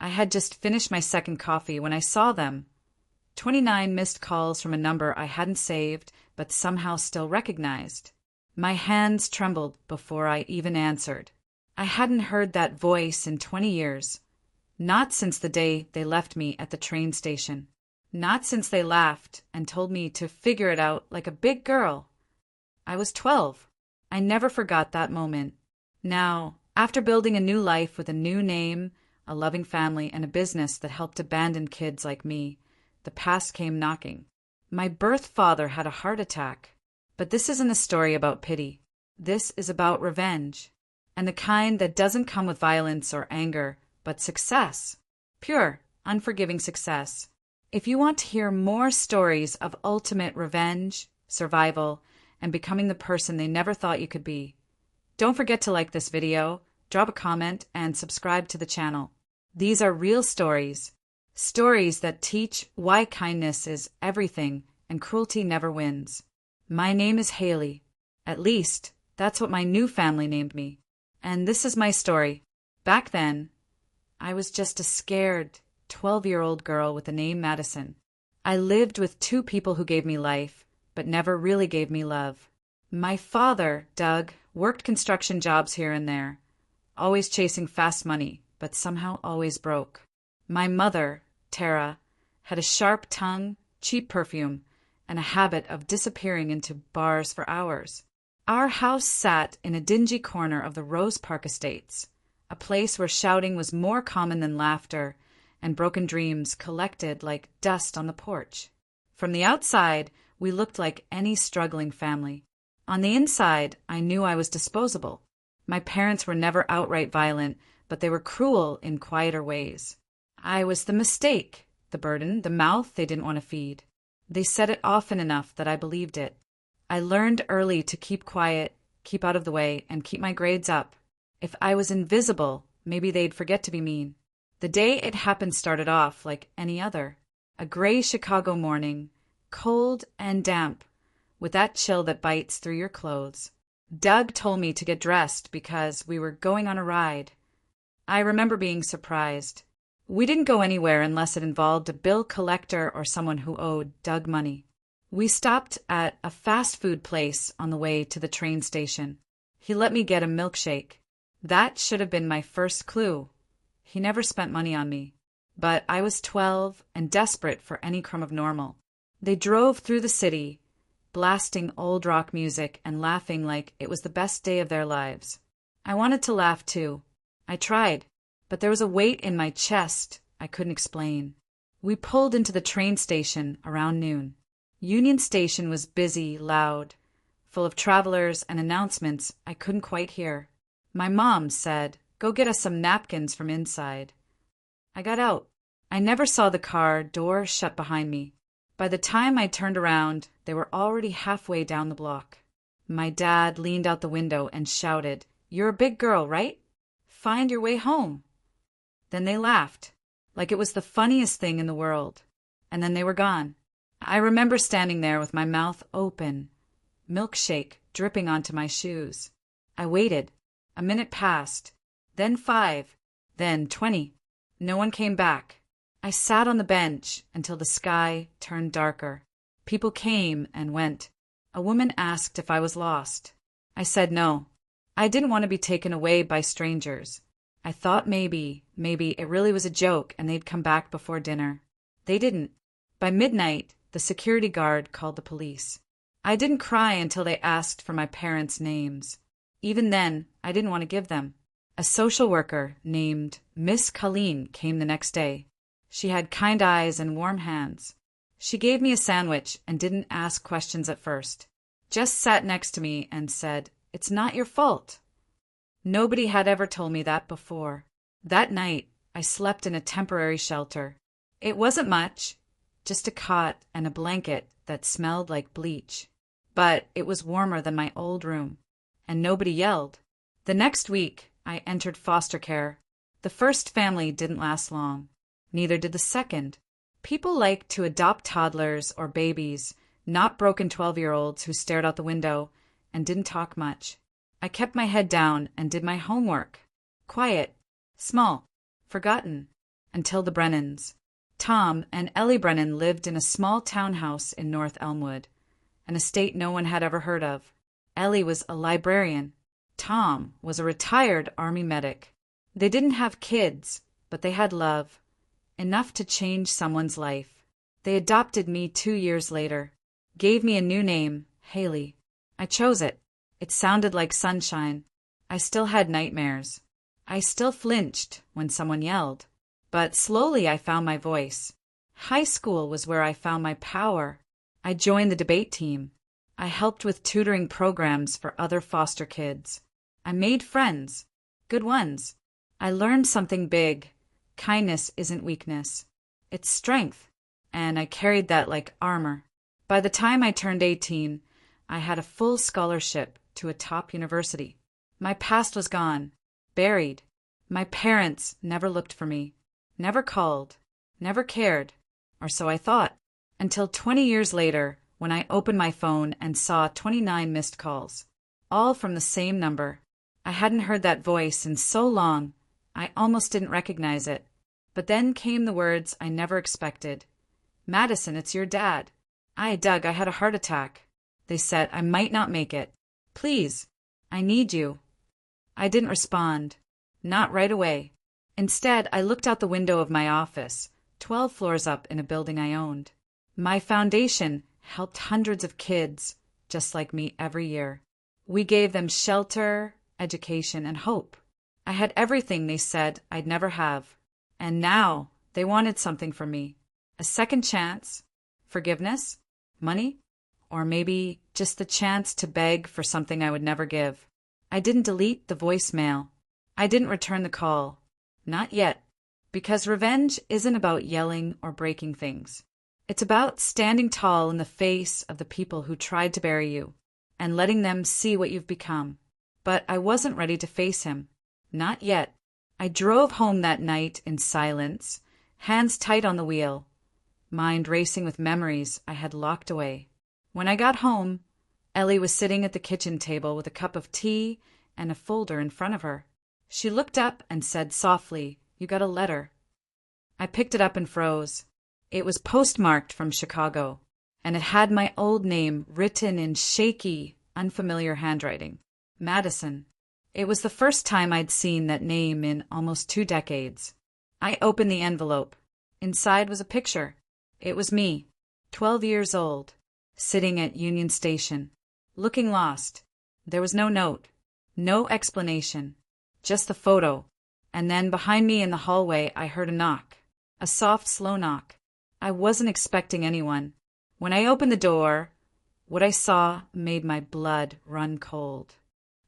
I had just finished my second coffee when I saw them. 29 missed calls from a number I hadn't saved but somehow still recognized. My hands trembled before I even answered. I hadn't heard that voice in 20 years. Not since the day they left me at the train station. Not since they laughed and told me to figure it out like a big girl. I was 12. I never forgot that moment. Now, after building a new life with a new name, a loving family, and a business that helped abandoned kids like me, the past came knocking. My birth father had a heart attack. But this isn't a story about pity. This is about revenge. And the kind that doesn't come with violence or anger, but success. Pure, unforgiving success. If you want to hear more stories of ultimate revenge, survival, and becoming the person they never thought you could be, don't forget to like this video, drop a comment, and subscribe to the channel. These are real stories. Stories that teach why kindness is everything and cruelty never wins. My name is Haley. At least, that's what my new family named me. And this is my story. Back then, I was just a scared 12-year-old girl with the name Madison. I lived with two people who gave me life, but never really gave me love. My father, Doug, worked construction jobs here and there, always chasing fast money, but somehow always broke. My mother, Tara, had a sharp tongue, cheap perfume, and a habit of disappearing into bars for hours. Our house sat in a dingy corner of the Rose Park Estates, a place where shouting was more common than laughter, and broken dreams collected like dust on the porch. From the outside, we looked like any struggling family. On the inside, I knew I was disposable. My parents were never outright violent, but they were cruel in quieter ways. I was the mistake, the burden, the mouth they didn't want to feed. They said it often enough that I believed it. I learned early to keep quiet, keep out of the way, and keep my grades up. If I was invisible, maybe they'd forget to be mean. The day it happened started off like any other. A gray Chicago morning, cold and damp, with that chill that bites through your clothes. Doug told me to get dressed because we were going on a ride. I remember being surprised. We didn't go anywhere unless it involved a bill collector or someone who owed Doug money. We stopped at a fast food place on the way to the train station. He let me get a milkshake. That should have been my first clue. He never spent money on me. But I was 12 and desperate for any crumb of normal. They drove through the city, blasting old rock music and laughing like it was the best day of their lives. I wanted to laugh too. I tried, but there was a weight in my chest I couldn't explain. We pulled into the train station around noon. Union Station was busy, loud, full of travelers and announcements I couldn't quite hear. My mom said, "Go get us some napkins from inside." I got out. I never saw the car door shut behind me. By the time I turned around, they were already halfway down the block. My dad leaned out the window and shouted, "You're a big girl, right? Find your way home." Then they laughed, like it was the funniest thing in the world. And then they were gone. I remember standing there with my mouth open, milkshake dripping onto my shoes. I waited. A minute passed, then 5, then 20. No one came back. I sat on the bench until the sky turned darker. People came and went. A woman asked if I was lost. I said no. I didn't want to be taken away by strangers. I thought maybe it really was a joke and they'd come back before dinner. They didn't. By midnight, the security guard called the police. I didn't cry until they asked for my parents' names. Even then, I didn't want to give them. A social worker named Miss Colleen came the next day. She had kind eyes and warm hands. She gave me a sandwich and didn't ask questions at first. Just sat next to me and said, "It's not your fault." Nobody had ever told me that before. That night, I slept in a temporary shelter. It wasn't much, just a cot and a blanket that smelled like bleach. But it was warmer than my old room, and nobody yelled. The next week, I entered foster care. The first family didn't last long. Neither did the second. People liked to adopt toddlers or babies, not broken 12-year-olds who stared out the window and didn't talk much. I kept my head down and did my homework. Quiet, small, forgotten. until the Brennans. Tom and Ellie Brennan lived in a small townhouse in North Elmwood, an estate no one had ever heard of. Ellie was a librarian. Tom was a retired Army medic. They didn't have kids, but they had love, enough to change someone's life. They adopted me 2 years later, gave me a new name, Haley. I chose it. It sounded like sunshine. I still had nightmares. I still flinched when someone yelled. But slowly I found my voice. High school was where I found my power. I joined the debate team. I helped with tutoring programs for other foster kids. I made friends. Good ones. I learned something big. Kindness isn't weakness. It's strength. And I carried that like armor. By the time I turned 18, I had a full scholarship to a top university. My past was gone. Buried. My parents never looked for me. Never called. Never cared. Or so I thought. Until 20 years later, when I opened my phone and saw 29 missed calls. All from the same number. I hadn't heard that voice in so long, I almost didn't recognize it. But then came the words I never expected. "Madison, it's your dad." Doug, I had a heart attack. They said I might not make it. Please, I need you. I didn't respond. Not right away. Instead, I looked out the window of my office, 12 floors up in a building I owned. My foundation helped hundreds of kids just like me every year. We gave them shelter, education, and hope. I had everything they said I'd never have. And now they wanted something from me. A second chance, forgiveness, money, or maybe just the chance to beg for something I would never give. I didn't delete the voicemail. I didn't return the call. Not yet. Because revenge isn't about yelling or breaking things. It's about standing tall in the face of the people who tried to bury you and letting them see what you've become. But I wasn't ready to face him. Not yet. I drove home that night in silence, hands tight on the wheel, mind racing with memories I had locked away. When I got home, Ellie was sitting at the kitchen table with a cup of tea and a folder in front of her. She looked up and said softly, "You got a letter." I picked it up and froze. It was postmarked from Chicago, and it had my old name written in shaky, unfamiliar handwriting. Madison. It was the first time I'd seen that name in almost 2 decades. I opened the envelope. Inside was a picture. It was me, 12 years old, sitting at Union Station, looking lost. There was no note, no explanation, just the photo. And then behind me in the hallway I heard a knock, a soft, slow knock. I wasn't expecting anyone. When I opened the door, what I saw made my blood run cold.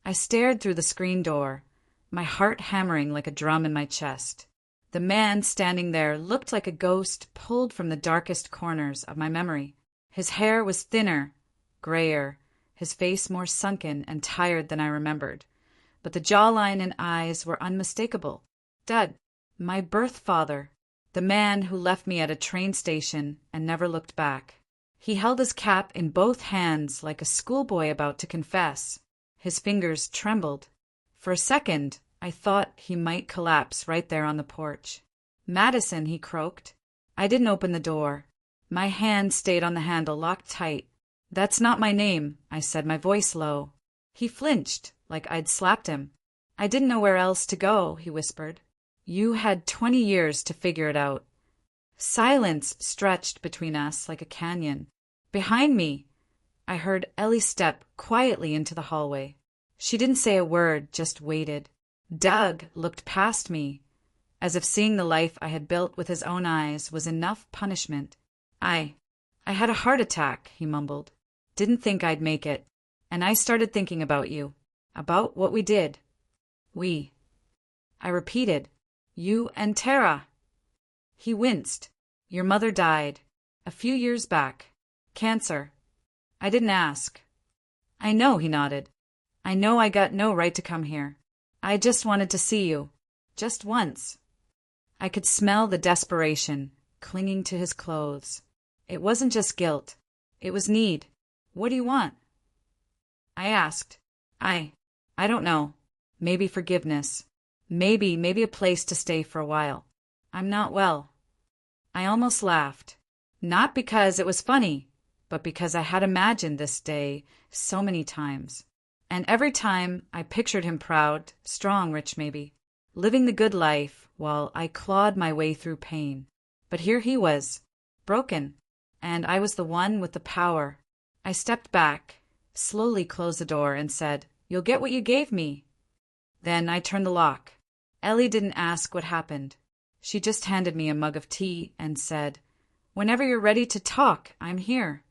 I stared through the screen door, my heart hammering like a drum in my chest. The man standing there looked like a ghost pulled from the darkest corners of my memory. His hair was thinner, grayer, his face more sunken and tired than I remembered. But the jawline and eyes were unmistakable. Doug, my birth father, the man who left me at a train station and never looked back. He held his cap in both hands like a schoolboy about to confess. His fingers trembled. For a second, I thought he might collapse right there on the porch. "Madison," he croaked. I didn't open the door. My hand stayed on the handle, locked tight. "That's not my name," I said, my voice low. He flinched, like I'd slapped him. "I didn't know where else to go," he whispered. "You had 20 years to figure it out." Silence stretched between us like a canyon. Behind me, I heard Ellie step quietly into the hallway. She didn't say a word, just waited. Doug looked past me, as if seeing the life I had built with his own eyes was enough punishment. I had a heart attack," he mumbled. "Didn't think I'd make it. And I started thinking about you, about what we did." "We." I repeated, "You and Tara." He winced. "Your mother died. A few years back. Cancer." I didn't ask. "I know," he nodded. "I know I got no right to come here. I just wanted to see you. Just once." I could smell the desperation, clinging to his clothes. It wasn't just guilt. It was need. "What do you want?" I asked. I don't know. Maybe forgiveness. Maybe a place to stay for a while. I'm not well. I almost laughed. Not because it was funny, but because I had imagined this day so many times. And every time I pictured him proud, strong, rich maybe, living the good life while I clawed my way through pain. But here he was, broken, and I was the one with the power. I stepped back, slowly closed the door, and said, "You'll get what you gave me." Then I turned the lock. Ellie didn't ask what happened. She just handed me a mug of tea and said, "Whenever you're ready to talk, I'm here."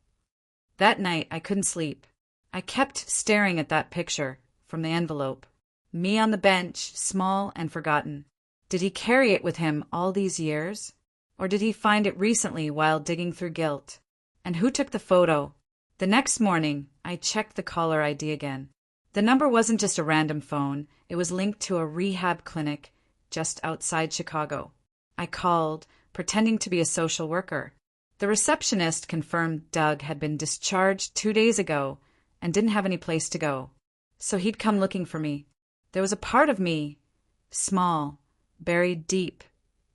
That night I couldn't sleep. I kept staring at that picture from the envelope. Me on the bench, small and forgotten. Did he carry it with him all these years? Or did he find it recently while digging through guilt? And who took the photo? The next morning, I checked the caller ID again. The number wasn't just a random phone. It was linked to a rehab clinic just outside Chicago. I called, pretending to be a social worker. The receptionist confirmed Doug had been discharged 2 days ago and didn't have any place to go. So he'd come looking for me. There was a part of me, small, buried deep,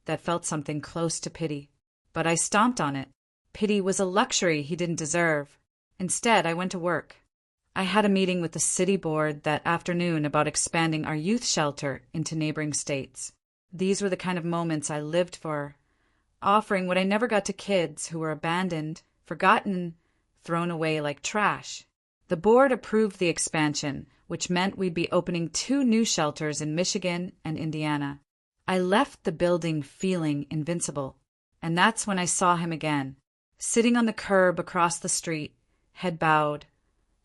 that felt something close to pity. But I stomped on it. Pity was a luxury he didn't deserve. Instead, I went to work. I had a meeting with the city board that afternoon about expanding our youth shelter into neighboring states. These were the kind of moments I lived for, offering what I never got to kids who were abandoned, forgotten, thrown away like trash. The board approved the expansion, which meant we'd be opening 2 new shelters in Michigan and Indiana. I left the building feeling invincible, and that's when I saw him again, sitting on the curb across the street, head bowed,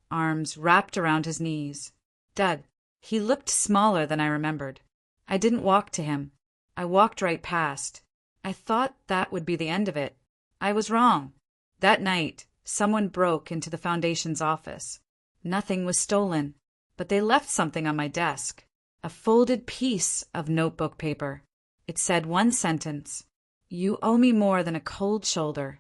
arms wrapped around his knees. Doug. He looked smaller than I remembered. I didn't walk to him. I walked right past. I thought that would be the end of it. I was wrong. That night, someone broke into the foundation's office. Nothing was stolen, but they left something on my desk. A folded piece of notebook paper. It said one sentence, "You owe me more than a cold shoulder."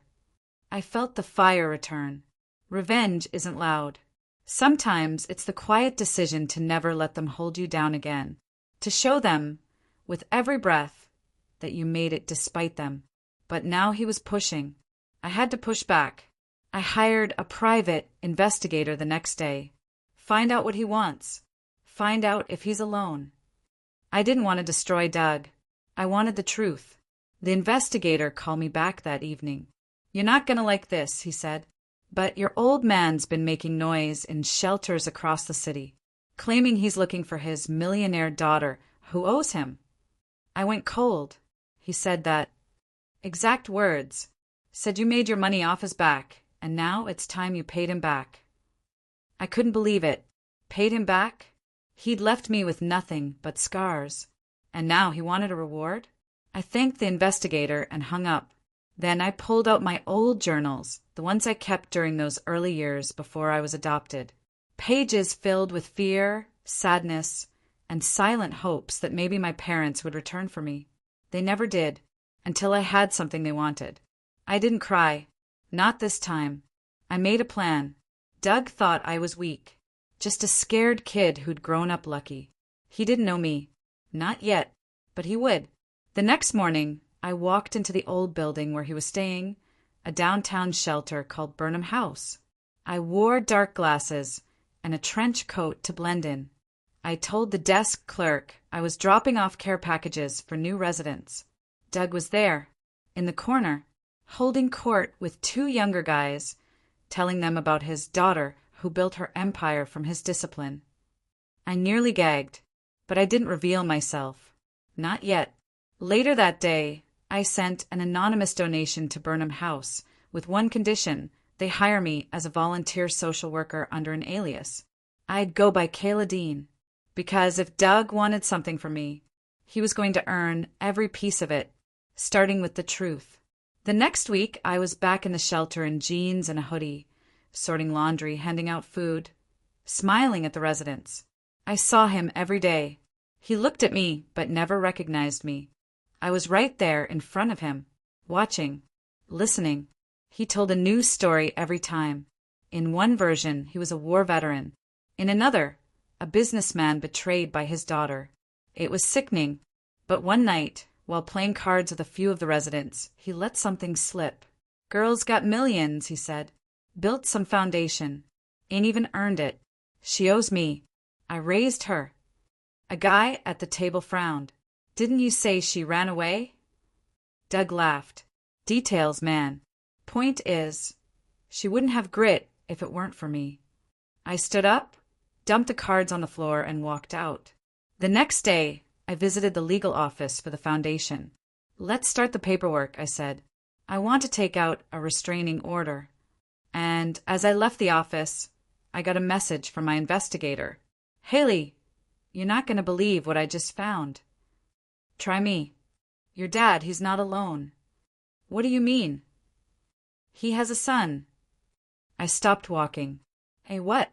I felt the fire return. Revenge isn't loud. Sometimes it's the quiet decision to never let them hold you down again, to show them, with every breath, that you made it despite them. But now he was pushing. I had to push back. I hired a private investigator the next day. Find out what he wants. Find out if he's alone. I didn't want to destroy Doug. I wanted the truth. The investigator called me back that evening. "You're not going to like this," he said, "but your old man's been making noise in shelters across the city, claiming he's looking for his millionaire daughter who owes him." I went cold. He said that. Exact words. Said you made your money off his back, and now it's time you paid him back. I couldn't believe it. Paid him back? He'd left me with nothing but scars. And now he wanted a reward? I thanked the investigator and hung up. Then I pulled out my old journals, the ones I kept during those early years before I was adopted. Pages filled with fear, sadness, and silent hopes that maybe my parents would return for me. They never did, until I had something they wanted. I didn't cry. Not this time. I made a plan. Doug thought I was weak. Just a scared kid who'd grown up lucky. He didn't know me. Not yet, but he would. The next morning, I walked into the old building where he was staying, a downtown shelter called Burnham House. I wore dark glasses and a trench coat to blend in. I told the desk clerk I was dropping off care packages for new residents. Doug was there, in the corner, holding court with 2 younger guys, telling them about his daughter who built her empire from his discipline. I nearly gagged, but I didn't reveal myself. Not yet. Later that day, I sent an anonymous donation to Burnham House with one condition: they hire me as a volunteer social worker under an alias. I'd go by Kayla Dean, because if Doug wanted something from me, he was going to earn every piece of it, starting with the truth. The next week, I was back in the shelter in jeans and a hoodie, sorting laundry, handing out food, smiling at the residents. I saw him every day. He looked at me, but never recognized me. I was right there in front of him, watching, listening. He told a new story every time. In one version, he was a war veteran. In another, a businessman betrayed by his daughter. It was sickening, but one night, While playing cards with a few of the residents, he let something slip. "Girl's got millions," he said. "Built some foundation. Ain't even earned it. She owes me. I raised her." A guy at the table frowned. "Didn't you say she ran away?" Doug laughed. "Details, man. Point is, she wouldn't have grit if it weren't for me." I stood up, dumped the cards on the floor, and walked out. The next day, I visited the legal office for the foundation. "Let's start the paperwork," I said. "I want to take out a restraining order." And as I left the office, I got a message from my investigator. "Haley, you're not going to believe what I just found." "Try me." "Your dad, he's not alone." "What do you mean?" "He has a son." I stopped walking. "A what?"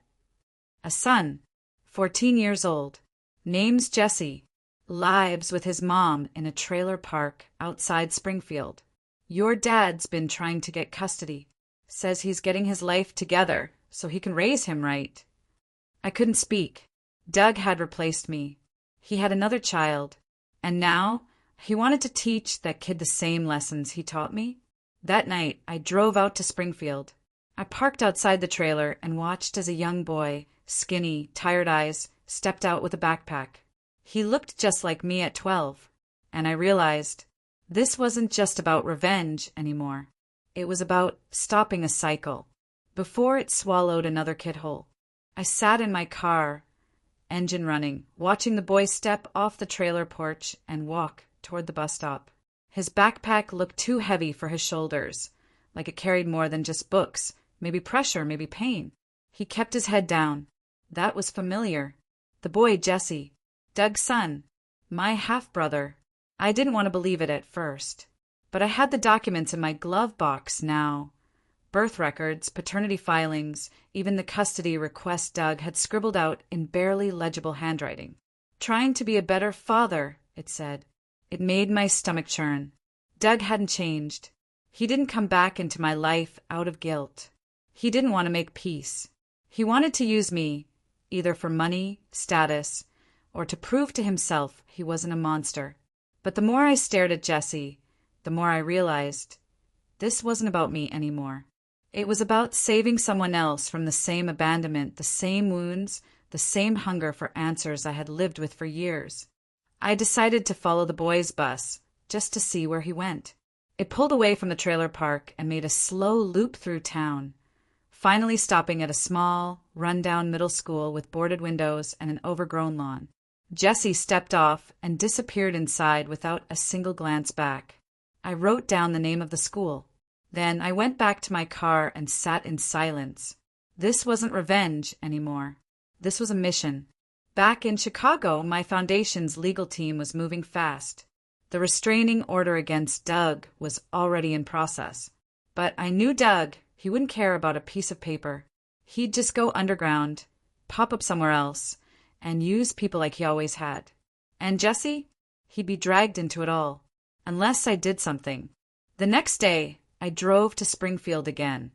"A son, 14 years old. Name's Jesse. Lives with his mom in a trailer park outside Springfield. Your dad's been trying to get custody. Says he's getting his life together so he can raise him right." I couldn't speak. Doug had replaced me. He had another child, and now he wanted to teach that kid the same lessons he taught me. That night, I drove out to Springfield. I parked outside the trailer and watched as a young boy, skinny, tired eyes, stepped out with a backpack. He looked just like me at 12, and I realized this wasn't just about revenge anymore. It was about stopping a cycle before it swallowed another kid whole. I sat in my car, engine running, watching the boy step off the trailer porch and walk toward the bus stop. His backpack looked too heavy for his shoulders, like it carried more than just books, maybe pressure, maybe pain. He kept his head down. That was familiar. The boy, Jesse, Doug's son, my half-brother. I didn't want to believe it at first, but I had the documents in my glove box now. Birth records, paternity filings, even the custody request Doug had scribbled out in barely legible handwriting. "Trying to be a better father," it said. It made my stomach churn. Doug hadn't changed. He didn't come back into my life out of guilt. He didn't want to make peace. He wanted to use me, either for money, status, or to prove to himself he wasn't a monster. But the more I stared at Jesse, the more I realized this wasn't about me anymore. It was about saving someone else from the same abandonment, the same wounds, the same hunger for answers I had lived with for years. I decided to follow the boy's bus, just to see where he went. It pulled away from the trailer park and made a slow loop through town, finally stopping at a small, run-down middle school with boarded windows and an overgrown lawn. Jesse stepped off and disappeared inside without a single glance back. I wrote down the name of the school. Then I went back to my car and sat in silence. This wasn't revenge anymore. This was a mission. Back in Chicago, my foundation's legal team was moving fast. The restraining order against Doug was already in process. But I knew Doug, he wouldn't care about a piece of paper. He'd just go underground, pop up somewhere else, and use people like he always had. And Jesse? He'd be dragged into it all, unless I did something. The next day, I drove to Springfield again,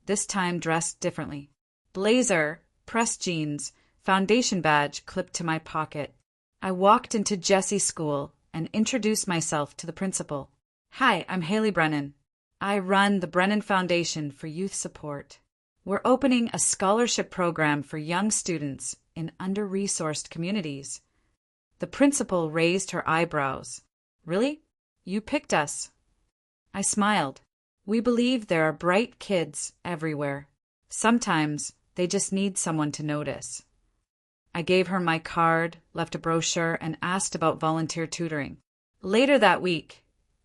this time dressed differently. Blazer, pressed jeans, foundation badge clipped to my pocket. I walked into Jesse's school and introduced myself to the principal. "Hi, I'm Haley Brennan. I run the Brennan Foundation for Youth Support. We're opening a scholarship program for young students in under-resourced communities." The principal raised her eyebrows. "Really? You picked us?" I smiled. "We believe there are bright kids everywhere. Sometimes they just need someone to notice." I gave her my card, left a brochure, and asked about volunteer tutoring. Later that week,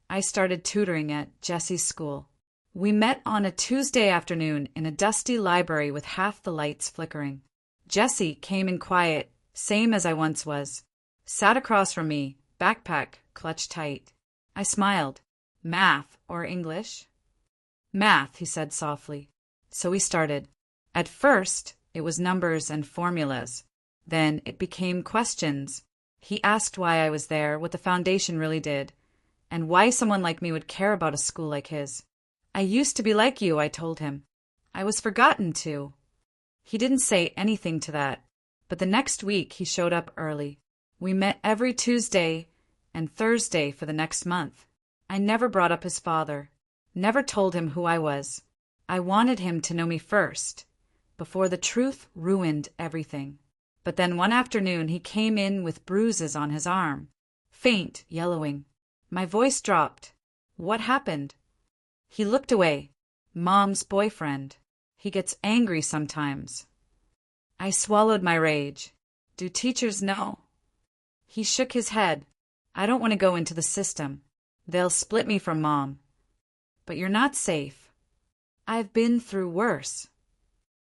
I started tutoring at Jesse's school. We met on a Tuesday afternoon in a dusty library with half the lights flickering. Jesse came in quiet, same as I once was. Sat across from me, backpack clutched tight. I smiled. "Math or English?" "Math," he said softly. So we started. At first, it was numbers and formulas. Then it became questions. He asked why I was there, what the foundation really did, and why someone like me would care about a school like his. "I used to be like you," I told him. "I was forgotten too." He didn't say anything to that, but the next week he showed up early. We met every Tuesday, and Thursday for the next month. I never brought up his father, never told him who I was. I wanted him to know me first, before the truth ruined everything. But then one afternoon he came in with bruises on his arm, faint, yellowing. My voice dropped. What happened? He looked away. Mom's boyfriend. He gets angry sometimes. I swallowed my rage. Do teachers know? He shook his head. I don't want to go into the system. They'll split me from Mom. But you're not safe. I've been through worse.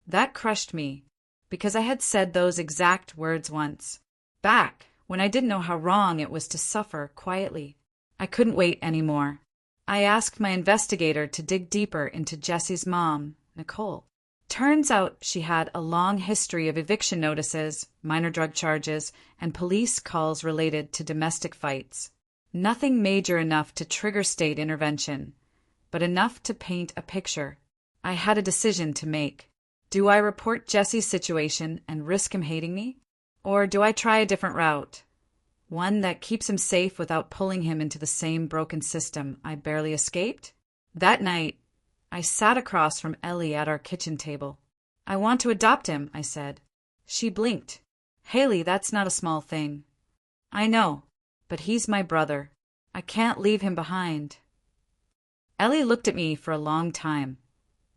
That crushed me, because I had said those exact words once, back when I didn't know how wrong it was to suffer quietly. I couldn't wait anymore. I asked my investigator to dig deeper into Jesse's mom, Nicole. Turns out she had a long history of eviction notices, minor drug charges, and police calls related to domestic fights. Nothing major enough to trigger state intervention, but enough to paint a picture. I had a decision to make. Do I report Jesse's situation and risk him hating me? Or do I try a different route? One that keeps him safe without pulling him into the same broken system I barely escaped? That night, I sat across from Ellie at our kitchen table. I want to adopt him, I said. She blinked. Haley, that's not a small thing. I know, but he's my brother. I can't leave him behind. Ellie looked at me for a long time,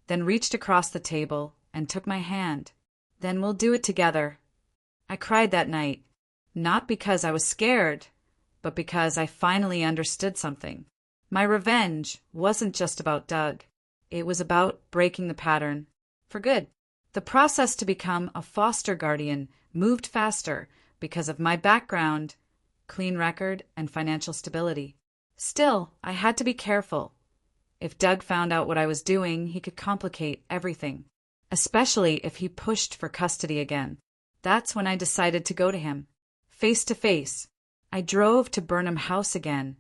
then reached across the table and took my hand. Then we'll do it together. I cried that night, not because I was scared, but because I finally understood something. My revenge wasn't just about Doug. It was about breaking the pattern. For good. The process to become a foster guardian moved faster because of my background, clean record, and financial stability. Still, I had to be careful. If Doug found out what I was doing, he could complicate everything, especially if he pushed for custody again. That's when I decided to go to him, face to face. I drove to Burnham House again,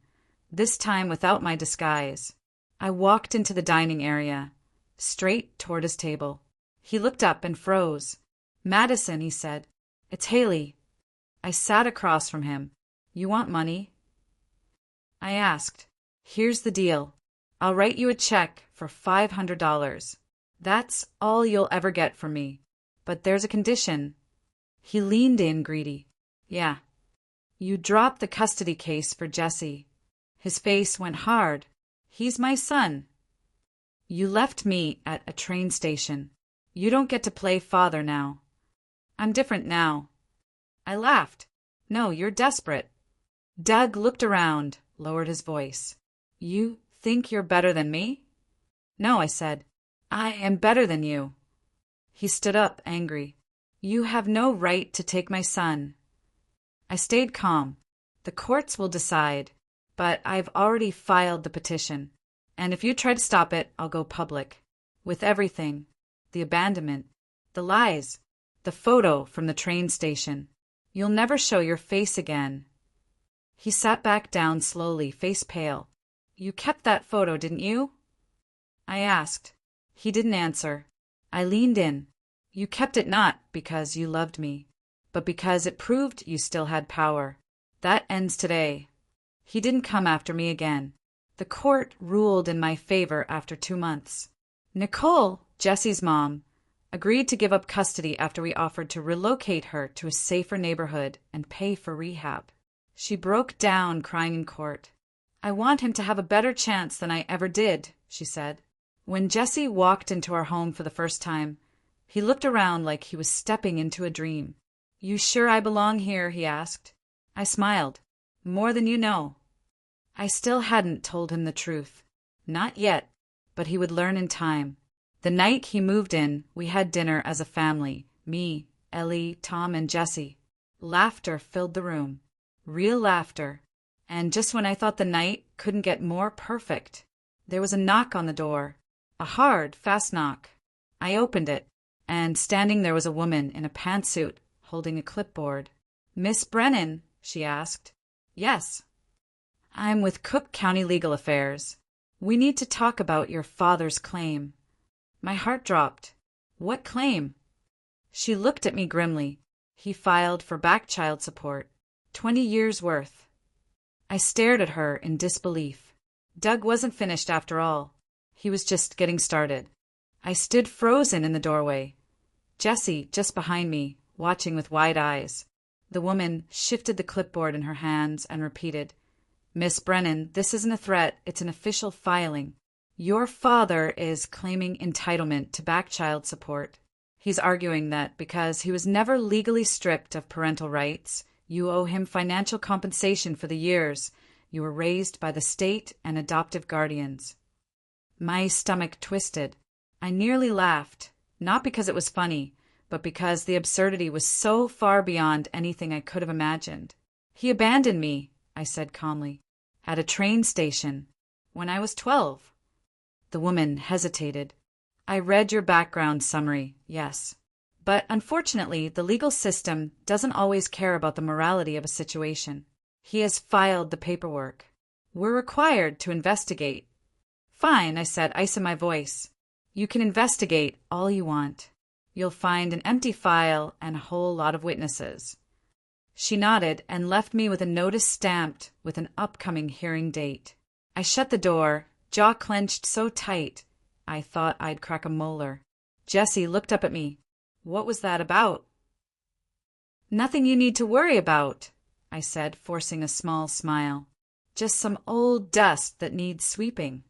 this time without my disguise. I walked into the dining area, straight toward his table. He looked up and froze. Madison, he said. It's Haley. I sat across from him. You want money? I asked. Here's the deal. I'll write you a check for $500. That's all you'll ever get from me. But there's a condition. He leaned in, greedy. Yeah. You drop the custody case for Jesse. His face went hard. He's my son. You left me at a train station. You don't get to play father now. I'm different now. I laughed. No, you're desperate. Doug looked around, lowered his voice. You think you're better than me? No, I said. I am better than you. He stood up, angry. You have no right to take my son. I stayed calm. The courts will decide, but I've already filed the petition. And if you try to stop it, I'll go public. With everything. The abandonment. The lies. The photo from the train station. You'll never show your face again. He sat back down slowly, face pale. You kept that photo, didn't you? I asked. He didn't answer. I leaned in. You kept it not because you loved me, but because it proved you still had power. That ends today. He didn't come after me again. The court ruled in my favor after 2 months. Nicole, Jesse's mom, agreed to give up custody after we offered to relocate her to a safer neighborhood and pay for rehab. She broke down crying in court. I want him to have a better chance than I ever did, she said. When Jesse walked into our home for the first time, he looked around like he was stepping into a dream. You sure I belong here? He asked. I smiled. More than you know. I still hadn't told him the truth. Not yet, but he would learn in time. The night he moved in, we had dinner as a family. Me, Ellie, Tom, and Jesse. Laughter filled the room. Real laughter. And just when I thought the night couldn't get more perfect, there was a knock on the door. A hard, fast knock. I opened it, and standing there was a woman in a pantsuit, holding a clipboard. Miss Brennan, she asked. Yes. I'm with Cook County Legal Affairs. We need to talk about your father's claim. My heart dropped. What claim? She looked at me grimly. He filed for back child support. 20 years worth. I stared at her in disbelief. Doug wasn't finished after all. He was just getting started. I stood frozen in the doorway. Jessie, just behind me, watching with wide eyes. The woman shifted the clipboard in her hands and repeated, "Miss Brennan, this isn't a threat, it's an official filing. Your father is claiming entitlement to back child support. He's arguing that because he was never legally stripped of parental rights, you owe him financial compensation for the years you were raised by the state and adoptive guardians." My stomach twisted. I nearly laughed, not because it was funny, but because the absurdity was so far beyond anything I could have imagined. "He abandoned me," I said calmly, "at a train station, when I was 12. The woman hesitated. "I read your background summary, yes. But unfortunately, the legal system doesn't always care about the morality of a situation. He has filed the paperwork. We're required to investigate." "Fine," I said, ice in my voice. "You can investigate all you want. You'll find an empty file and a whole lot of witnesses." She nodded and left me with a notice stamped with an upcoming hearing date. I shut the door, jaw clenched so tight I thought I'd crack a molar. Jessie looked up at me. "What was that about?" "Nothing you need to worry about," I said, forcing a small smile. "Just some old dust that needs sweeping."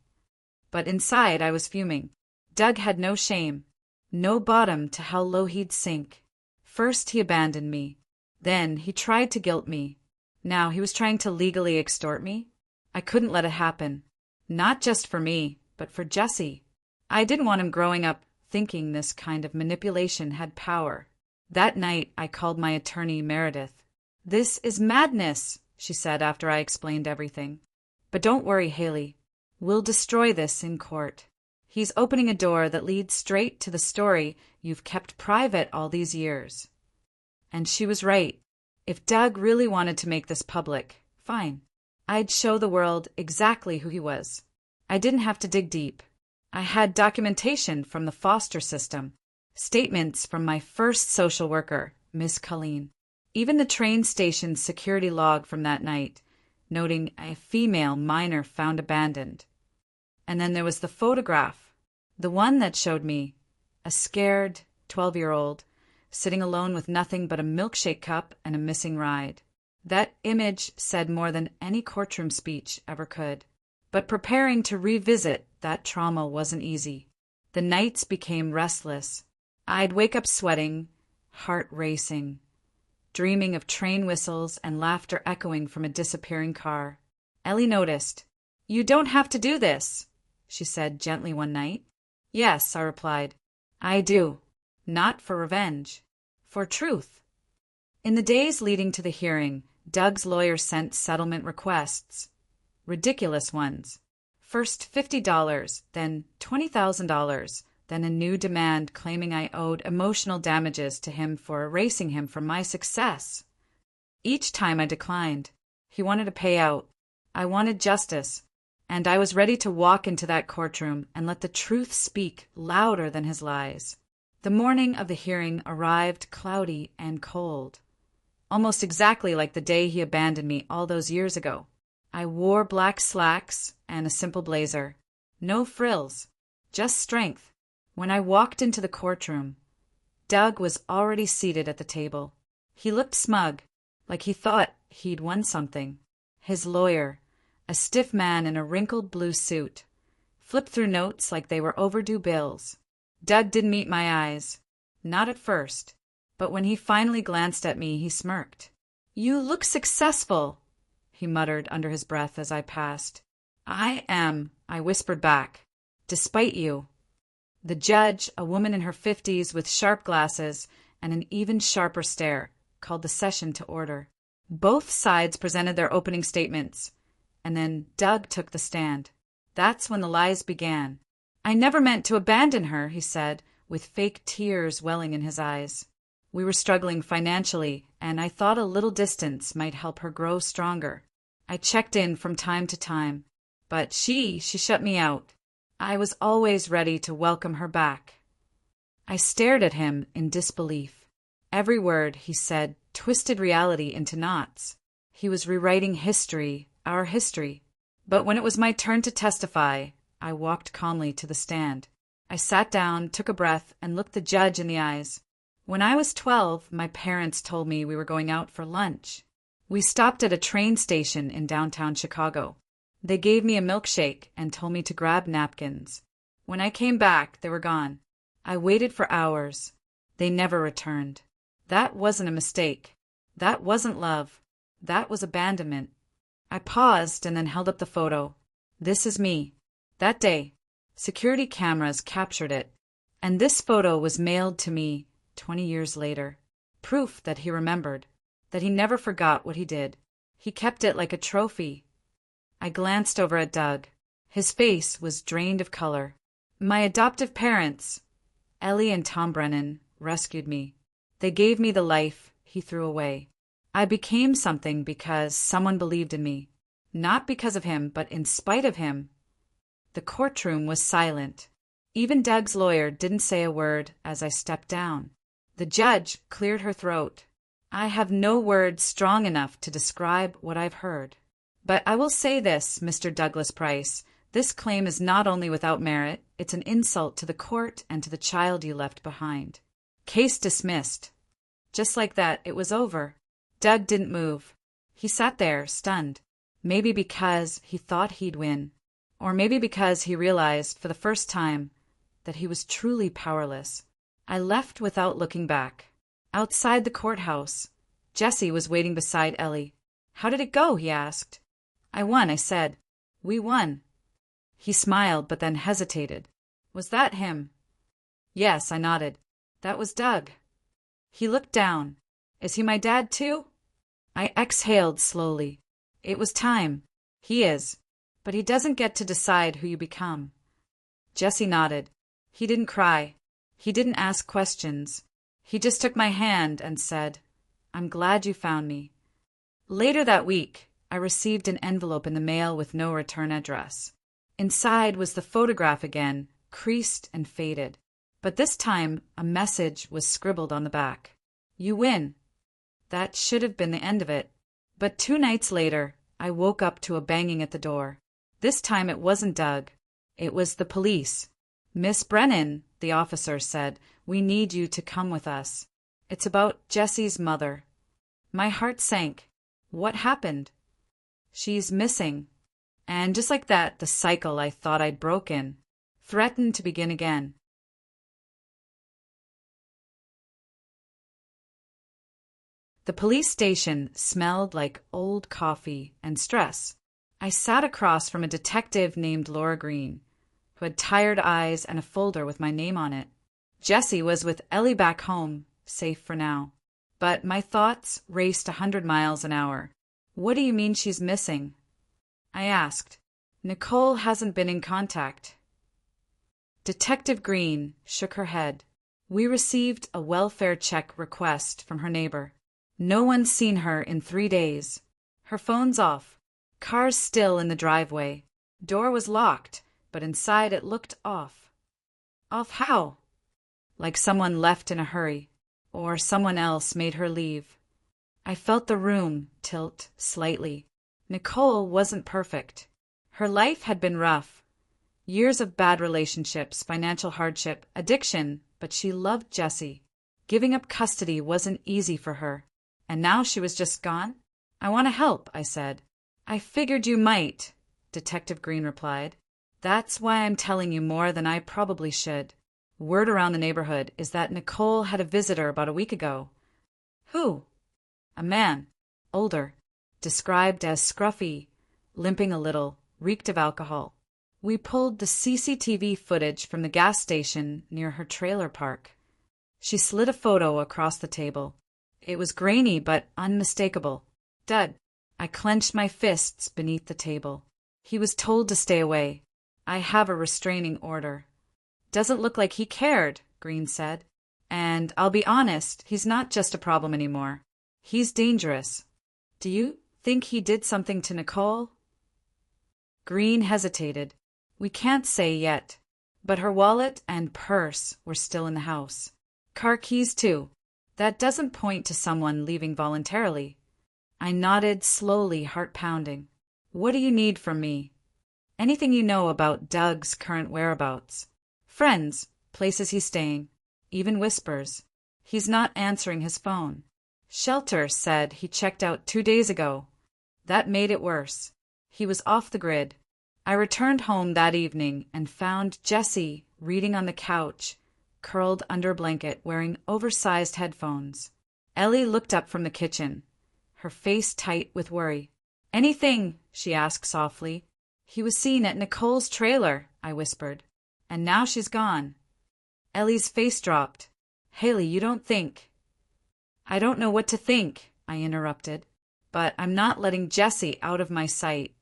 But inside I was fuming. Doug had no shame, no bottom to how low he'd sink. First he abandoned me. Then he tried to guilt me. Now he was trying to legally extort me. I couldn't let it happen. Not just for me, but for Jessie. I didn't want him growing up thinking this kind of manipulation had power. That night I called my attorney, Meredith. "This is madness," she said after I explained everything. "But don't worry, Haley. We'll destroy this in court. He's opening a door that leads straight to the story you've kept private all these years." And she was right. If Doug really wanted to make this public, fine. I'd show the world exactly who he was. I didn't have to dig deep. I had documentation from the foster system, statements from my first social worker, Miss Colleen, even the train station security log from that night, noting a female minor found abandoned. And then there was the photograph, the one that showed me, a scared 12-year-old, sitting alone with nothing but a milkshake cup and a missing ride. That image said more than any courtroom speech ever could. But preparing to revisit that trauma wasn't easy. The nights became restless. I'd wake up sweating, heart racing, dreaming of train whistles and laughter echoing from a disappearing car. Ellie noticed. "You don't have to do this," she said gently one night. "Yes," I replied. "I do. Not for revenge. For truth." In the days leading to the hearing, Doug's lawyer sent settlement requests. Ridiculous ones. First $50, then $20,000, then a new demand claiming I owed emotional damages to him for erasing him from my success. Each time I declined. He wanted a payout. I wanted justice. And I was ready to walk into that courtroom and let the truth speak louder than his lies. The morning of the hearing arrived cloudy and cold, almost exactly like the day he abandoned me all those years ago. I wore black slacks and a simple blazer. No frills, just strength. When I walked into the courtroom, Doug was already seated at the table. He looked smug, like he thought he'd won something. His lawyer, a stiff man in a wrinkled blue suit, flipped through notes like they were overdue bills. Doug didn't meet my eyes. Not at first. But when he finally glanced at me, he smirked. "You look successful," he muttered under his breath as I passed. "I am," I whispered back, "despite you." The judge, a woman in her 50s with sharp glasses and an even sharper stare, called the session to order. Both sides presented their opening statements, and then Doug took the stand. That's when the lies began. "I never meant to abandon her," he said, with fake tears welling in his eyes. "We were struggling financially, and I thought a little distance might help her grow stronger. I checked in from time to time, but she shut me out. I was always ready to welcome her back." I stared at him in disbelief. Every word he said twisted reality into knots. He was rewriting history our history. But when it was my turn to testify, I walked calmly to the stand. I sat down, took a breath, and looked the judge in the eyes. When I was 12, my parents told me we were going out for lunch. We stopped at a train station in downtown Chicago. They gave me a milkshake and told me to grab napkins. When I came back, they were gone. I waited for hours. They never returned. That wasn't a mistake. That wasn't love. That was abandonment. I paused and then held up the photo. This is me. That day, security cameras captured it, and this photo was mailed to me 20 years later. Proof that he remembered, that he never forgot what he did. He kept it like a trophy. I glanced over at Doug. His face was drained of color. My adoptive parents, Ellie and Tom Brennan, rescued me. They gave me the life he threw away. I became something because someone believed in me. Not because of him, but in spite of him. The courtroom was silent. Even Doug's lawyer didn't say a word as I stepped down. The judge cleared her throat. I have no words strong enough to describe what I've heard. But I will say this, Mr. Douglas Price. This claim is not only without merit, it's an insult to the court and to the child you left behind. Case dismissed. Just like that, it was over. Doug didn't move. He sat there, stunned. Maybe because he thought he'd win. Or maybe because he realized, for the first time, that he was truly powerless. I left without looking back. Outside the courthouse, Jesse was waiting beside Ellie. How did it go? He asked. I won, I said. We won. He smiled, but then hesitated. Was that him? Yes, I nodded. That was Doug. He looked down. Is he my dad, too? I exhaled slowly. It was time. He is. But he doesn't get to decide who you become. Jesse nodded. He didn't cry. He didn't ask questions. He just took my hand and said, I'm glad you found me. Later that week, I received an envelope in the mail with no return address. Inside was the photograph again, creased and faded. But this time, a message was scribbled on the back. You win. That should have been the end of it. But 2 nights later, I woke up to a banging at the door. This time it wasn't Doug. It was the police. Miss Brennan, the officer said, we need you to come with us. It's about Jesse's mother. My heart sank. What happened? She's missing. And just like that, the cycle I thought I'd broken threatened to begin again. The police station smelled like old coffee and stress. I sat across from a detective named Laura Green, who had tired eyes and a folder with my name on it. Jesse was with Ellie back home, safe for now. But my thoughts raced 100 miles an hour. What do you mean she's missing? I asked. Nicole hasn't been in contact. Detective Green shook her head. We received a welfare check request from her neighbor. No one's seen her in 3 days. Her phone's off. Car's still in the driveway. Door was locked, but inside it looked off. Off how? Like someone left in a hurry, or someone else made her leave. I felt the room tilt slightly. Nicole wasn't perfect. Her life had been rough. Years of bad relationships, financial hardship, addiction, but she loved Jesse. Giving up custody wasn't easy for her. And now she was just gone? I want to help, I said. I figured you might, Detective Green replied. That's why I'm telling you more than I probably should. Word around the neighborhood is that Nicole had a visitor about a week ago. Who? A man, older, described as scruffy, limping a little, reeked of alcohol. We pulled the CCTV footage from the gas station near her trailer park. She slid a photo across the table. It was grainy but unmistakable. Doug. I clenched my fists beneath the table. He was told to stay away. I have a restraining order. Doesn't look like he cared, Green said. And I'll be honest, he's not just a problem anymore. He's dangerous. Do you think he did something to Nicole? Green hesitated. We can't say yet. But her wallet and purse were still in the house. Car keys, too. That doesn't point to someone leaving voluntarily. I nodded slowly, heart pounding. What do you need from me? Anything you know about Doug's current whereabouts. Friends, places he's staying, even whispers. He's not answering his phone. Shelter said he checked out 2 days ago. That made it worse. He was off the grid. I returned home that evening and found Jessie reading on the couch, curled under a blanket, wearing oversized headphones. Ellie looked up from the kitchen, her face tight with worry. Anything? She asked softly. He was seen at Nicole's trailer, I whispered. And now she's gone. Ellie's face dropped. Haley, you don't think. I don't know what to think, I interrupted, but I'm not letting Jessie out of my sight.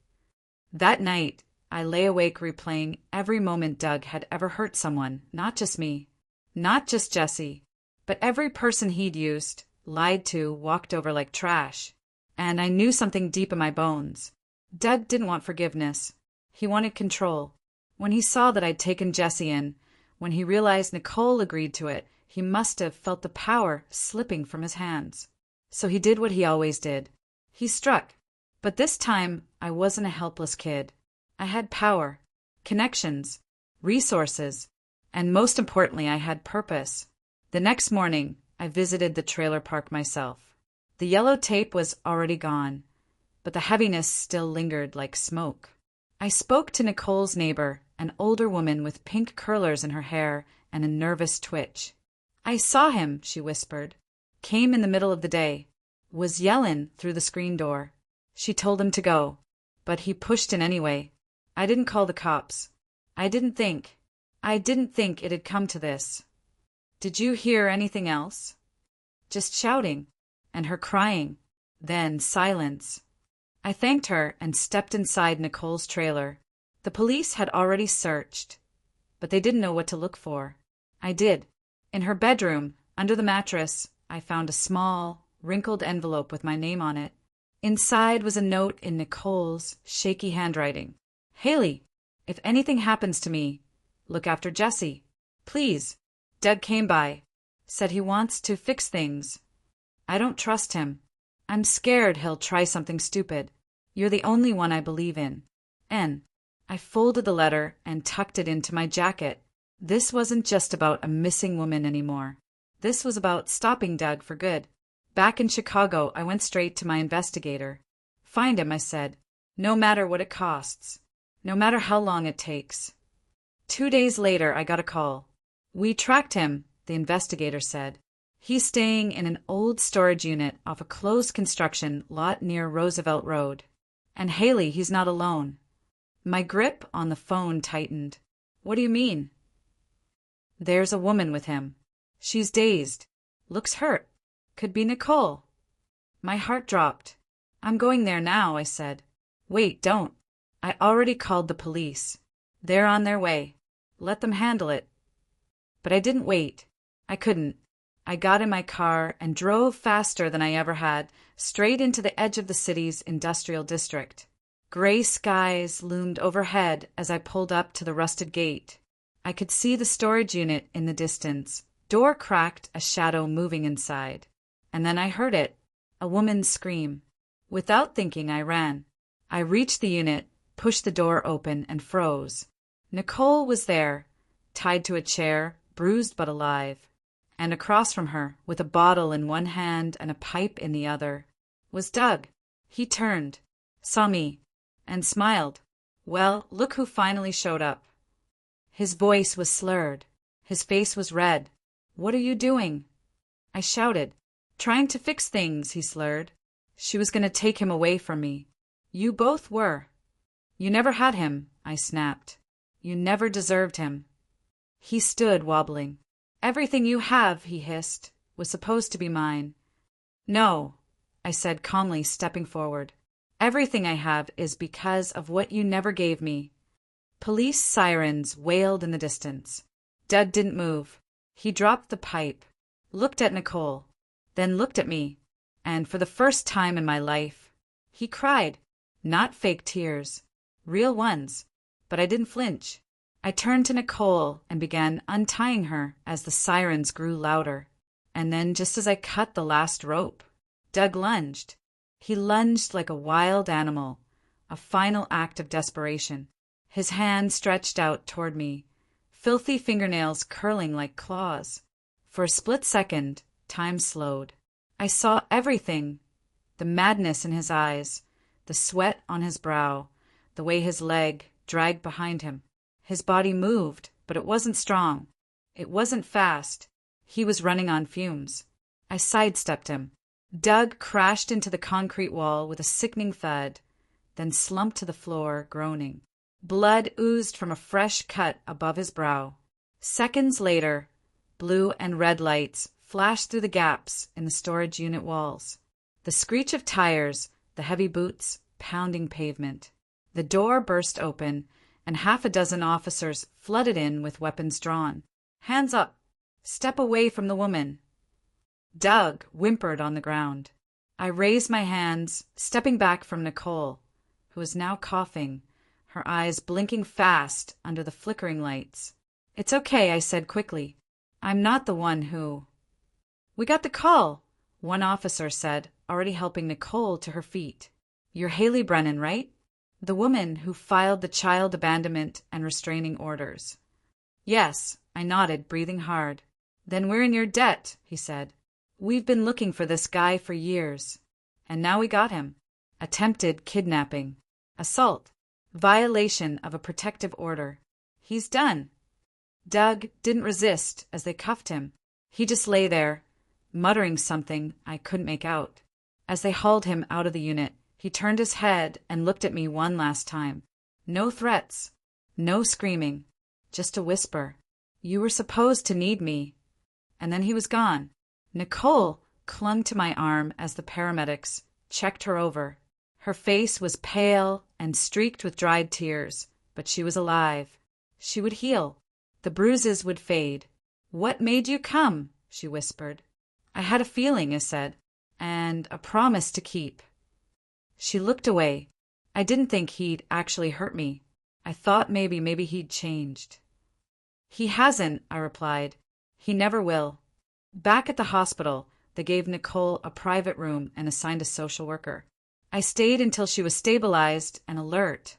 That night, I lay awake replaying every moment Doug had ever hurt someone, not just me, not just Jessie, but every person he'd used, lied to, walked over like trash. And I knew something deep in my bones. Doug didn't want forgiveness. He wanted control. When he saw that I'd taken Jessie in, when he realized Nicole agreed to it, he must have felt the power slipping from his hands. So he did what he always did. He struck. But this time, I wasn't a helpless kid. I had power, connections, resources, and most importantly, I had purpose. The next morning, I visited the trailer park myself. The yellow tape was already gone, but the heaviness still lingered like smoke. I spoke to Nicole's neighbor, an older woman with pink curlers in her hair and a nervous twitch. I saw him, she whispered. Came in the middle of the day. Was yellin' through the screen door. She told him to go, but he pushed in anyway. I didn't call the cops. I didn't think it'd come to this. Did you hear anything else? Just shouting, and her crying, then silence. I thanked her and stepped inside Nicole's trailer. The police had already searched, but they didn't know what to look for. I did. In her bedroom, under the mattress, I found a small, wrinkled envelope with my name on it. Inside was a note in Nicole's shaky handwriting. Haley, if anything happens to me, look after Jessie. Please. Doug came by. Said he wants to fix things. I don't trust him. I'm scared he'll try something stupid. You're the only one I believe in. N. I folded the letter and tucked it into my jacket. This wasn't just about a missing woman anymore. This was about stopping Doug for good. Back in Chicago, I went straight to my investigator. Find him, I said. No matter what it costs. No matter how long it takes. 2 days later, I got a call. We tracked him, the investigator said. He's staying in an old storage unit off a closed construction lot near Roosevelt Road. And Haley, he's not alone. My grip on the phone tightened. What do you mean? There's a woman with him. She's dazed. Looks hurt. Could be Nicole. My heart dropped. I'm going there now, I said. Wait, don't. I already called the police. They're on their way. Let them handle it. But I didn't wait. I couldn't. I got in my car and drove faster than I ever had, straight into the edge of the city's industrial district. Gray skies loomed overhead as I pulled up to the rusted gate. I could see the storage unit in the distance. Door cracked, a shadow moving inside. And then I heard it, a woman's scream. Without thinking, I ran. I reached the unit, pushed the door open, and froze. Nicole was there, tied to a chair, bruised but alive. And across from her, with a bottle in one hand and a pipe in the other, was Doug. He turned, saw me, and smiled. Well, look who finally showed up. His voice was slurred. His face was red. What are you doing? I shouted. Trying to fix things, he slurred. She was going to take him away from me. You both were. You never had him, I snapped. You never deserved him. He stood, wobbling. Everything you have, he hissed, was supposed to be mine. No, I said calmly, stepping forward. Everything I have is because of what you never gave me. Police sirens wailed in the distance. Doug didn't move. He dropped the pipe, looked at Nicole, then looked at me, and for the first time in my life, he cried. Not fake tears, real ones, but I didn't flinch. I turned to Nicole and began untying her as the sirens grew louder. And then, just as I cut the last rope, Doug lunged. He lunged like a wild animal, a final act of desperation. His hand stretched out toward me, filthy fingernails curling like claws. For a split second, time slowed. I saw everything. The madness in his eyes, the sweat on his brow, the way his leg dragged behind him. His body moved, but it wasn't strong. It wasn't fast. He was running on fumes. I sidestepped him. Doug crashed into the concrete wall with a sickening thud, then slumped to the floor, groaning. Blood oozed from a fresh cut above his brow. Seconds later, blue and red lights flashed through the gaps in the storage unit walls. The screech of tires, the heavy boots pounding pavement. The door burst open, and half a dozen officers flooded in with weapons drawn. Hands up! Step away from the woman! Doug whimpered on the ground. I raised my hands, stepping back from Nicole, who was now coughing, her eyes blinking fast under the flickering lights. It's okay, I said quickly. I'm not the one who... We got the call, one officer said, already helping Nicole to her feet. You're Haley Brennan, right? The woman who filed the child abandonment and restraining orders. Yes, I nodded, breathing hard. Then we're in your debt, he said. We've been looking for this guy for years. And now we got him. Attempted kidnapping. Assault. Violation of a protective order. He's done. Doug didn't resist as they cuffed him. He just lay there, muttering something I couldn't make out. As they hauled him out of the unit, he turned his head and looked at me one last time. No threats. No screaming. Just a whisper. You were supposed to need me. And then he was gone. Nicole clung to my arm as the paramedics checked her over. Her face was pale and streaked with dried tears, but she was alive. She would heal. The bruises would fade. What made you come? She whispered. I had a feeling, I said, and a promise to keep. She looked away. I didn't think he'd actually hurt me. I thought maybe he'd changed. He hasn't, I replied. He never will. Back at the hospital, they gave Nicole a private room and assigned a social worker. I stayed until she was stabilized and alert,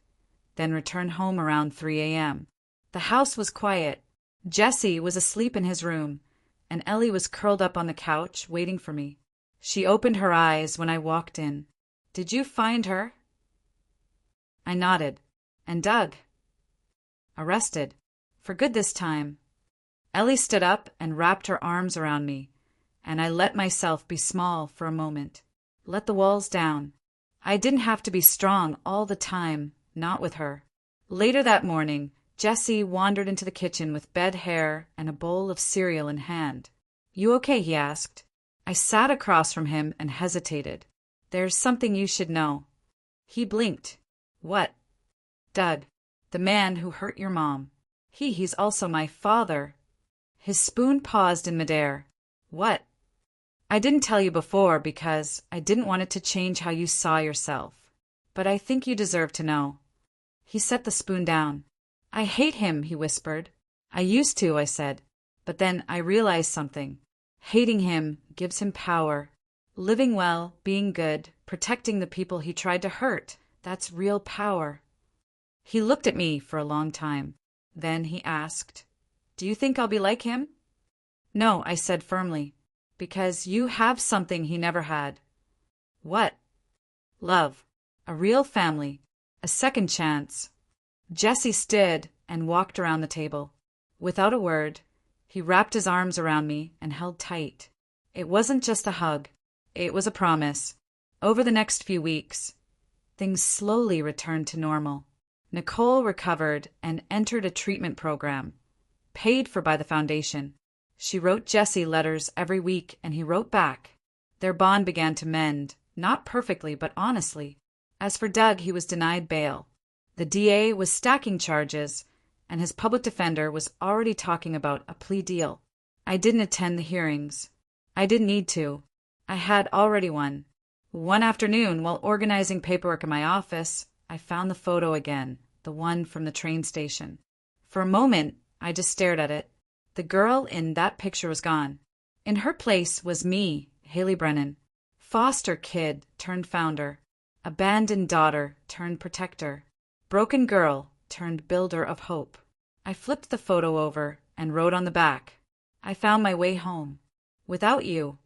then returned home around 3 a.m. The house was quiet. Jesse was asleep in his room, and Ellie was curled up on the couch waiting for me. She opened her eyes when I walked in. Did you find her? I nodded. And Doug? Arrested. For good this time. Ellie stood up and wrapped her arms around me, and I let myself be small for a moment. Let the walls down. I didn't have to be strong all the time, not with her. Later that morning, Jesse wandered into the kitchen with bed hair and a bowl of cereal in hand. You okay? He asked. I sat across from him and hesitated. There's something you should know. He blinked. What? Doug, the man who hurt your mom. He's also my father. His spoon paused in midair. What? I didn't tell you before because I didn't want it to change how you saw yourself. But I think you deserve to know. He set the spoon down. I hate him, he whispered. I used to, I said. But then I realized something. Hating him gives him power. Living well, being good, protecting the people he tried to hurt, that's real power. He looked at me for a long time. Then he asked, Do you think I'll be like him? No, I said firmly, because you have something he never had. What? Love. A real family. A second chance. Jesse stood and walked around the table. Without a word, he wrapped his arms around me and held tight. It wasn't just a hug. It was a promise. Over the next few weeks, things slowly returned to normal. Nicole recovered and entered a treatment program, paid for by the foundation. She wrote Jesse letters every week, and he wrote back. Their bond began to mend, not perfectly, but honestly. As for Doug, he was denied bail. The DA was stacking charges, and his public defender was already talking about a plea deal. I didn't attend the hearings. I didn't need to. I had already one. One afternoon, while organizing paperwork in my office, I found the photo again, the one from the train station. For a moment, I just stared at it. The girl in that picture was gone. In her place was me, Haley Brennan, foster kid turned founder. Abandoned daughter turned protector. Broken girl turned builder of hope. I flipped the photo over and wrote on the back, I found my way home. Without you.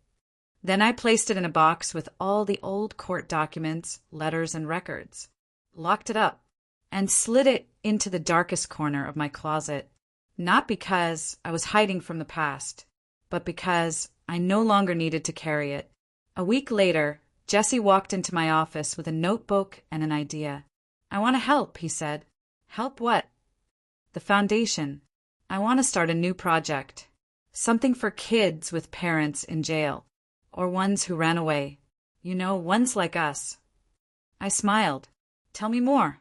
Then I placed it in a box with all the old court documents, letters, and records, locked it up, and slid it into the darkest corner of my closet. Not because I was hiding from the past, but because I no longer needed to carry it. A week later, Jesse walked into my office with a notebook and an idea. I want to help, he said. Help what? The foundation. I want to start a new project. Something for kids with parents in jail, or ones who ran away. You know, ones like us. I smiled. Tell me more.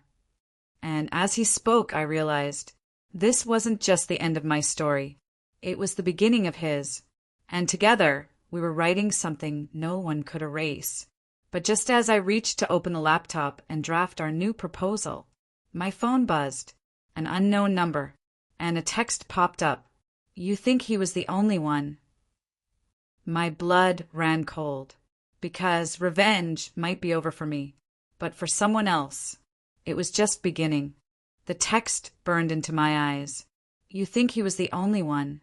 And as he spoke, I realized this wasn't just the end of my story. It was the beginning of his. And together, we were writing something no one could erase. But just as I reached to open the laptop and draft our new proposal, my phone buzzed, an unknown number, and a text popped up. You think he was the only one. My blood ran cold, because revenge might be over for me, but for someone else, it was just beginning. The text burned into my eyes. You think he was the only one.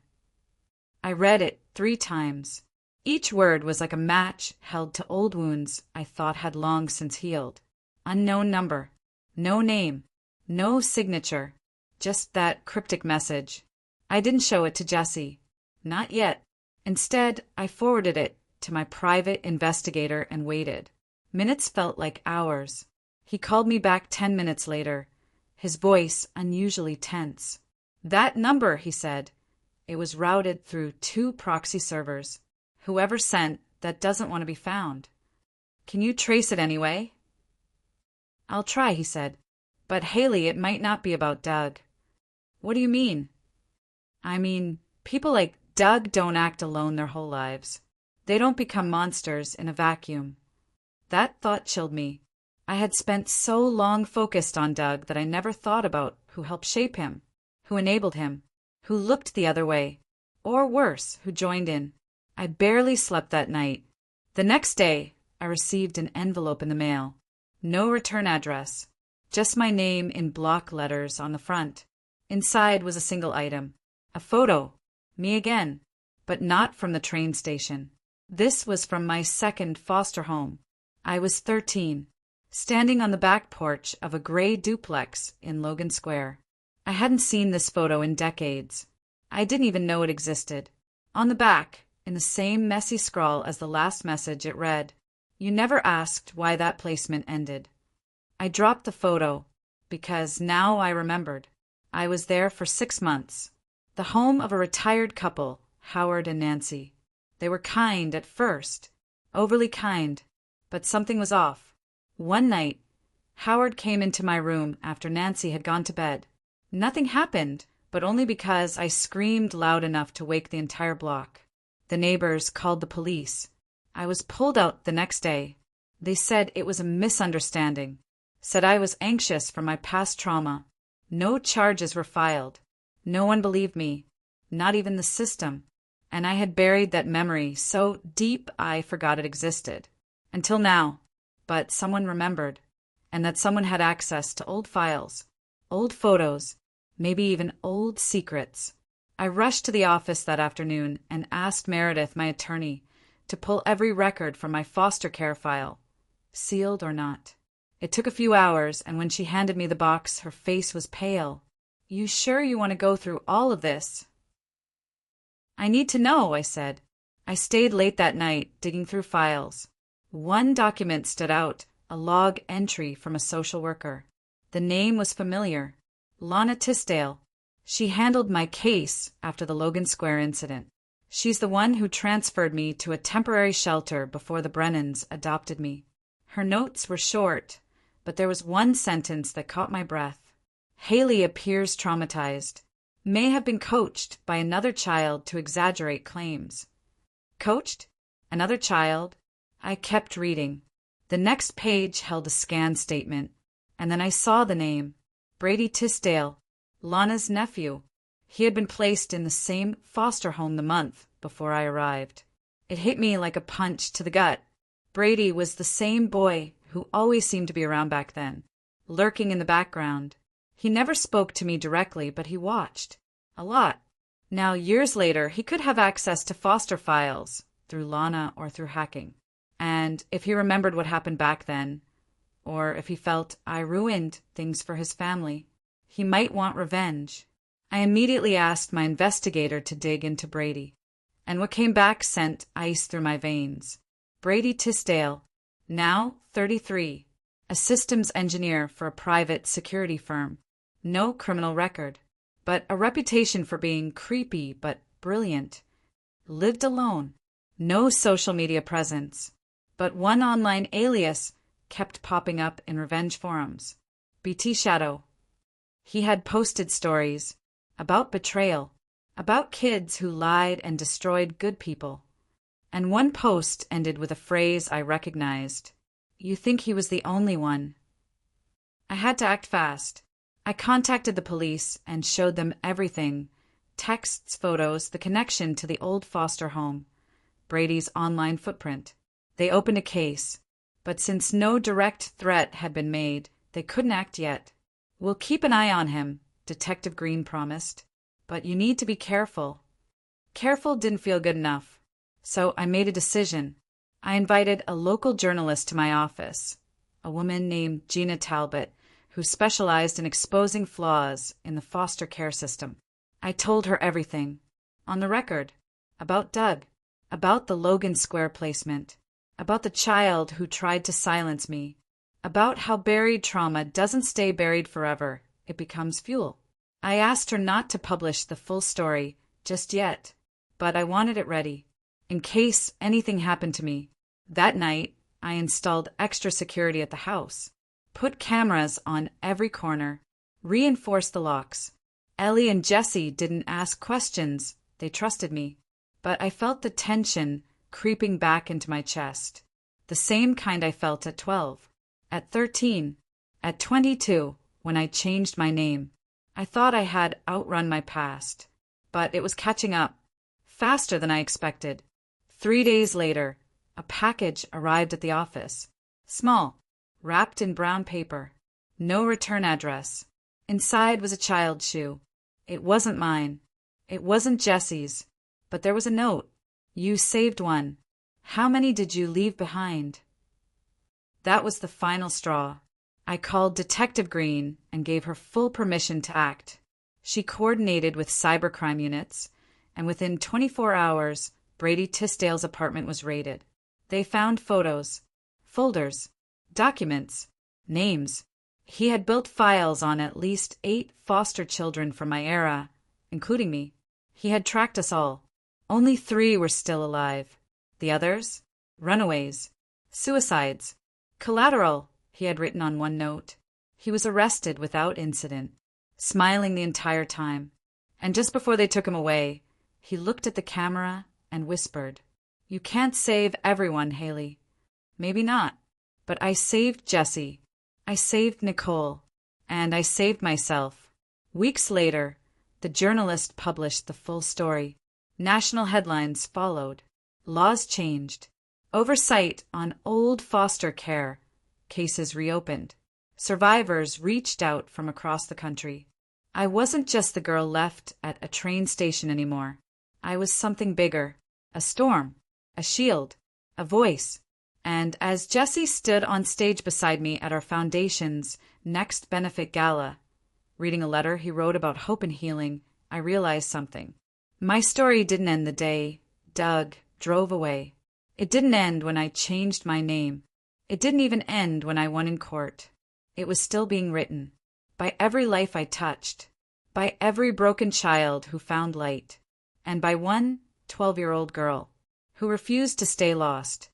I read it 3 times. Each word was like a match held to old wounds I thought had long since healed. Unknown number, no name, no signature, just that cryptic message. I didn't show it to Jesse. Not yet. Instead, I forwarded it to my private investigator and waited. Minutes felt like hours. He called me back 10 minutes later, his voice unusually tense. That number, he said. It was routed through 2 proxy servers. Whoever sent that doesn't want to be found. Can you trace it anyway? I'll try, he said. But Haley, it might not be about Doug. What do you mean? I mean, people like Doug don't act alone their whole lives. They don't become monsters in a vacuum. That thought chilled me. I had spent so long focused on Doug that I never thought about who helped shape him, who enabled him, who looked the other way, or worse, who joined in. I barely slept that night. The next day, I received an envelope in the mail. No return address, just my name in block letters on the front. Inside was a single item. A photo, me again, but not from the train station. This was from my second foster home. I was 13, standing on the back porch of a gray duplex in Logan Square. I hadn't seen this photo in decades. I didn't even know it existed. On the back, in the same messy scrawl as the last message, it read, You never asked why that placement ended. I dropped the photo because now I remembered. I was there for 6 months. The home of a retired couple, Howard and Nancy. They were kind at first, overly kind, but something was off. One night, Howard came into my room after Nancy had gone to bed. Nothing happened, but only because I screamed loud enough to wake the entire block. The neighbors called the police. I was pulled out the next day. They said it was a misunderstanding, said I was anxious from my past trauma. No charges were filed. No one believed me, not even the system, and I had buried that memory so deep I forgot it existed. Until now. But someone remembered, and that someone had access to old files, old photos, maybe even old secrets. I rushed to the office that afternoon and asked Meredith, my attorney, to pull every record from my foster care file, sealed or not. It took a few hours, and when she handed me the box, her face was pale. You sure you want to go through all of this? I need to know, I said. I stayed late that night, digging through files. One document stood out, a log entry from a social worker. The name was familiar. Lana Tisdale. She handled my case after the Logan Square incident. She's the one who transferred me to a temporary shelter before the Brennans adopted me. Her notes were short, but there was one sentence that caught my breath. Haley appears traumatized, may have been coached by another child to exaggerate claims. Coached? Another child? I kept reading. The next page held a scanned statement, and then I saw the name, Brady Tisdale, Lana's nephew. He had been placed in the same foster home the month before I arrived. It hit me like a punch to the gut. Brady was the same boy who always seemed to be around back then, lurking in the background. He never spoke to me directly, but he watched. A lot. Now, years later, he could have access to foster files, through Lana or through hacking. And if he remembered what happened back then, or if he felt I ruined things for his family, he might want revenge. I immediately asked my investigator to dig into Brady, and what came back sent ice through my veins. Brady Tisdale, now 33, a systems engineer for a private security firm. No criminal record, but a reputation for being creepy but brilliant. Lived alone. No social media presence, but one online alias kept popping up in revenge forums. BT Shadow. He had posted stories about betrayal, about kids who lied and destroyed good people. And one post ended with a phrase I recognized. You think he was the only one. I had to act fast. I contacted the police and showed them everything. Texts, photos, the connection to the old foster home, Brady's online footprint. They opened a case, but since no direct threat had been made, they couldn't act yet. We'll keep an eye on him, Detective Green promised. But you need to be careful. Careful didn't feel good enough, so I made a decision. I invited a local journalist to my office, a woman named Gina Talbot, who specialized in exposing flaws in the foster care system. I told her everything, on the record, about Doug, about the Logan Square placement, about the child who tried to silence me, about how buried trauma doesn't stay buried forever, it becomes fuel. I asked her not to publish the full story just yet, but I wanted it ready, in case anything happened to me. That night, I installed extra security at the house, put cameras on every corner, reinforced the locks. Ellie and Jesse didn't ask questions, they trusted me. But I felt the tension creeping back into my chest, the same kind I felt at 12, at 13, at 22, when I changed my name. I thought I had outrun my past, but it was catching up, faster than I expected. 3 days later, a package arrived at the office. Small, wrapped in brown paper. No return address. Inside was a child's shoe. It wasn't mine. It wasn't Jesse's. But there was a note. You saved one. How many did you leave behind? That was the final straw. I called Detective Green and gave her full permission to act. She coordinated with cybercrime units, and within 24 hours, Brady Tisdale's apartment was raided. They found photos, folders, documents, names. He had built files on at least 8 foster children from my era, including me. He had tracked us all. Only 3 were still alive. The others? Runaways. Suicides. Collateral, he had written on one note. He was arrested without incident, smiling the entire time. And just before they took him away, he looked at the camera and whispered, You can't save everyone, Haley. Maybe not. But I saved Jesse. I saved Nicole. And I saved myself. Weeks later, the journalist published the full story. National headlines followed. Laws changed. Oversight on old foster care. Cases reopened. Survivors reached out from across the country. I wasn't just the girl left at a train station anymore. I was something bigger. A storm. A shield. A voice. And as Jesse stood on stage beside me at our foundation's next benefit gala, reading a letter he wrote about hope and healing, I realized something. My story didn't end the day Doug drove away. It didn't end when I changed my name. It didn't even end when I won in court. It was still being written. By every life I touched. By every broken child who found light. And by one 12-year-old girl who refused to stay lost.